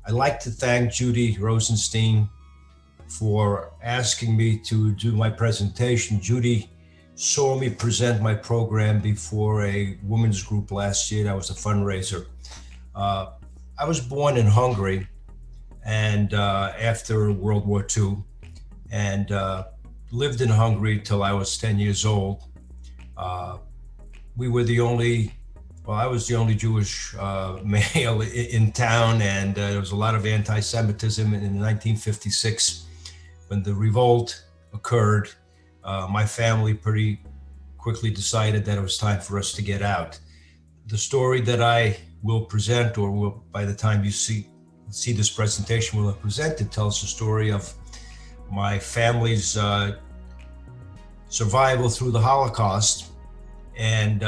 I'd like to thank Judy Rosenstein for asking me to do my presentation. Judy saw me present my program before a women's group last year. That was a fundraiser. I was born in Hungary and after World War II, and lived in Hungary till I was 10 years old. We were the only, well, I was the only Jewish male in town, and there was a lot of anti-Semitism in 1956 when the revolt occurred. My family pretty quickly decided that it was time for us to get out. The story that I will present, or will, by the time you see this presentation, will have presented, tells the story of my family's survival through the Holocaust and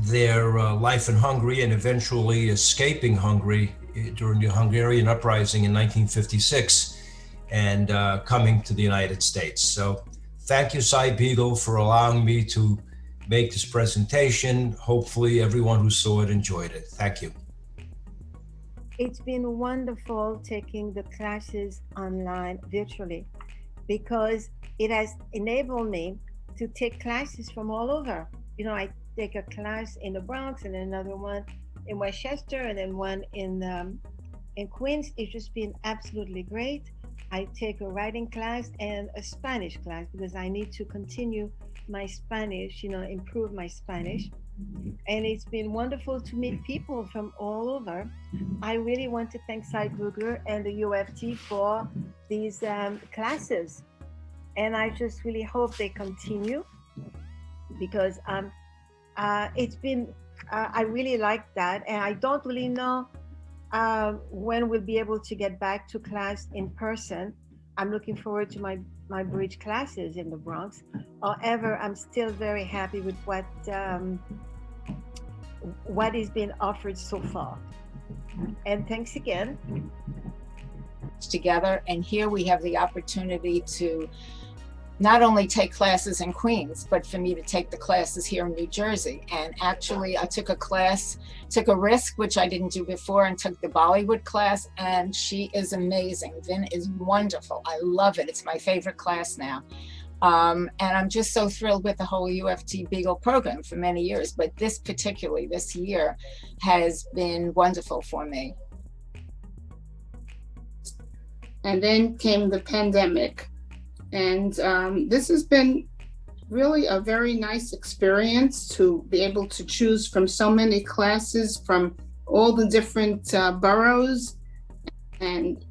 their life in Hungary, and eventually escaping Hungary during the Hungarian uprising in 1956 and coming to the United States. So thank you, Beagle, for allowing me to make this presentation. Hopefully everyone who saw it enjoyed it. Thank you. It's been wonderful taking the classes online virtually, because it has enabled me to take classes from all over. You know, I take a class in the Bronx and another one in Westchester and then one in Queens. It's just been absolutely great. I take a writing class and a Spanish class because I need to continue my Spanish, you know, improve my Spanish. And it's been wonderful to meet people from all over. I really want to thank Cy Brugler and the UFT for these classes. And I just really hope they continue, because it's been, I really like that. And I don't really know when we'll be able to get back to class in person. I'm looking forward to my bridge classes in the Bronx. However, I'm still very happy with what is being offered so far. And thanks again. Together, and here we have the opportunity to not only take classes in Queens, but for me to take the classes here in New Jersey. And actually I took a risk, which I didn't do before, and took the Bollywood class, and she is amazing. Vin is wonderful. I love it. It's my favorite class now. And I'm just so thrilled with the whole UFT Beagle program for many years, but this year has been wonderful for me. And then came the pandemic. And this has been really a very nice experience to be able to choose from so many classes from all the different boroughs and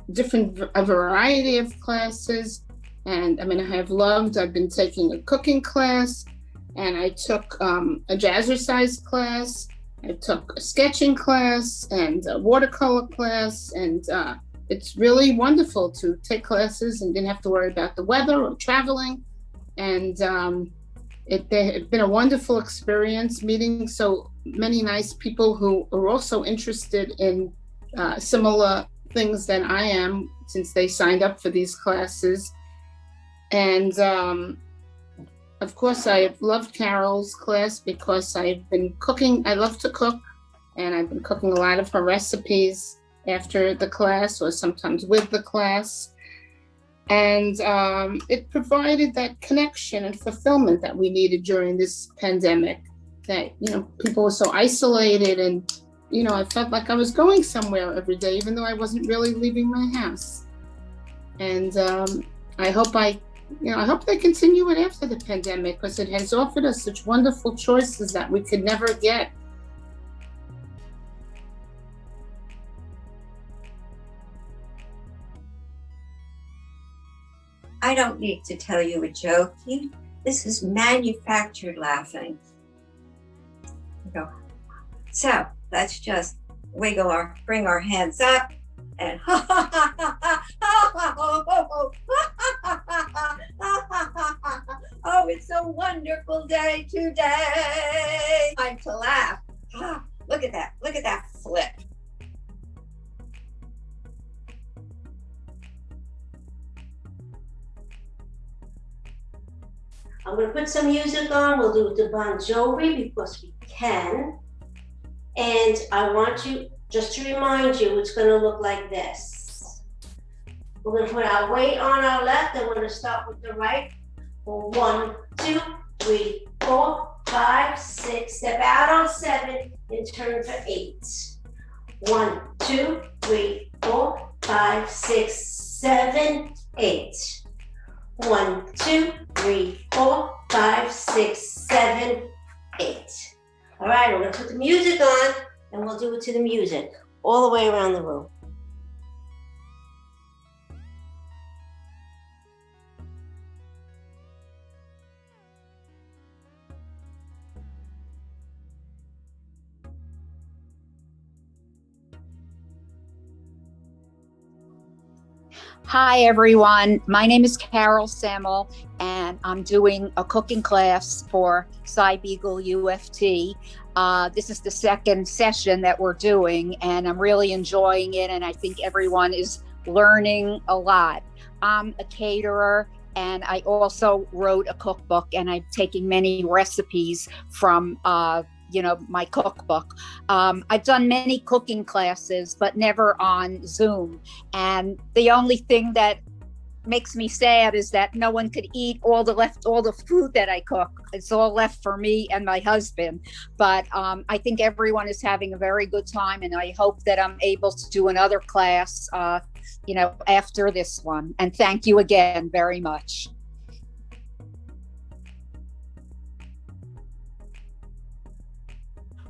a variety of classes. And I mean, I've been taking a cooking class, and I took a jazzercise class, I took a sketching class and a watercolor class, and it's really wonderful to take classes and didn't have to worry about the weather or traveling. And it's been a wonderful experience meeting so many nice people who are also interested in similar things than I am, since they signed up for these classes. And of course, I loved Carol's class because I've been cooking. I love to cook, and I've been cooking a lot of her recipes after the class or sometimes with the class. And it provided that connection and fulfillment that we needed during this pandemic, that, you know, people were so isolated, and, you know, I felt like I was going somewhere every day, even though I wasn't really leaving my house. And I hope they continue it after the pandemic, because it has offered us such wonderful choices that we could never get. I don't need to tell you a joke. This is manufactured laughing. So let's just bring our hands up and oh, it's a wonderful day today. Time to laugh. Look at that flip. I'm going to put some music on. We'll do the Bon Jovi because we can. And I want you Just to remind you, it's gonna look like this. We're gonna put our weight on our left, and we're gonna start with the right. For 1, 2, 3, 4, 5, 6. Step out on 7 and turn for 8. 1, 2, 3, 4, 5, 6, 7, 8. 1, 2, 3, 4, 5, 6, 7, 8. All right, we're gonna put the music on, and we'll do it to the music all the way around the room. Hi, everyone. My name is Carol Semmel, and I'm doing a cooking class for Beagle UFT. This is the second session that we're doing, and I'm really enjoying it, and I think everyone is learning a lot. I'm a caterer, and I also wrote a cookbook, and I'm taking many recipes from my cookbook. I've done many cooking classes, but never on Zoom. And the only thing that makes me sad is that no one could eat all the food that I cook. It's all left for me and my husband. But I think everyone is having a very good time, and I hope that I'm able to do another class, after this one. And thank you again very much.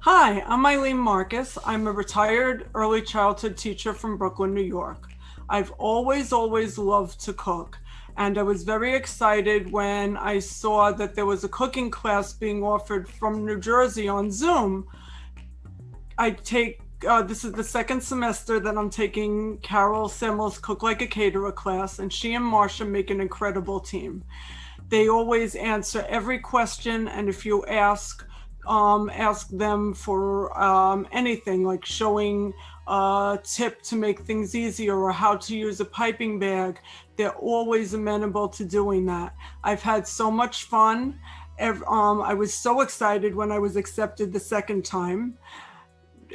Hi, I'm Eileen Marcus. I'm a retired early childhood teacher from Brooklyn, New York. I've always loved to cook, and I was very excited when I saw that there was a cooking class being offered from New Jersey on Zoom. This is the second semester that I'm taking Carol Semmel's Cook Like a Caterer class, and she and Marsha make an incredible team. They always answer every question, and if you ask them for anything, like showing a tip to make things easier or how to use a piping bag, they're always amenable to doing that. I've had so much fun. I was so excited when I was accepted the second time.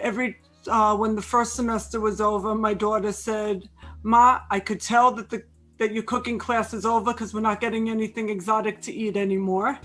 When the first semester was over, my daughter said, "Ma, I could tell that your cooking class is over because we're not getting anything exotic to eat anymore."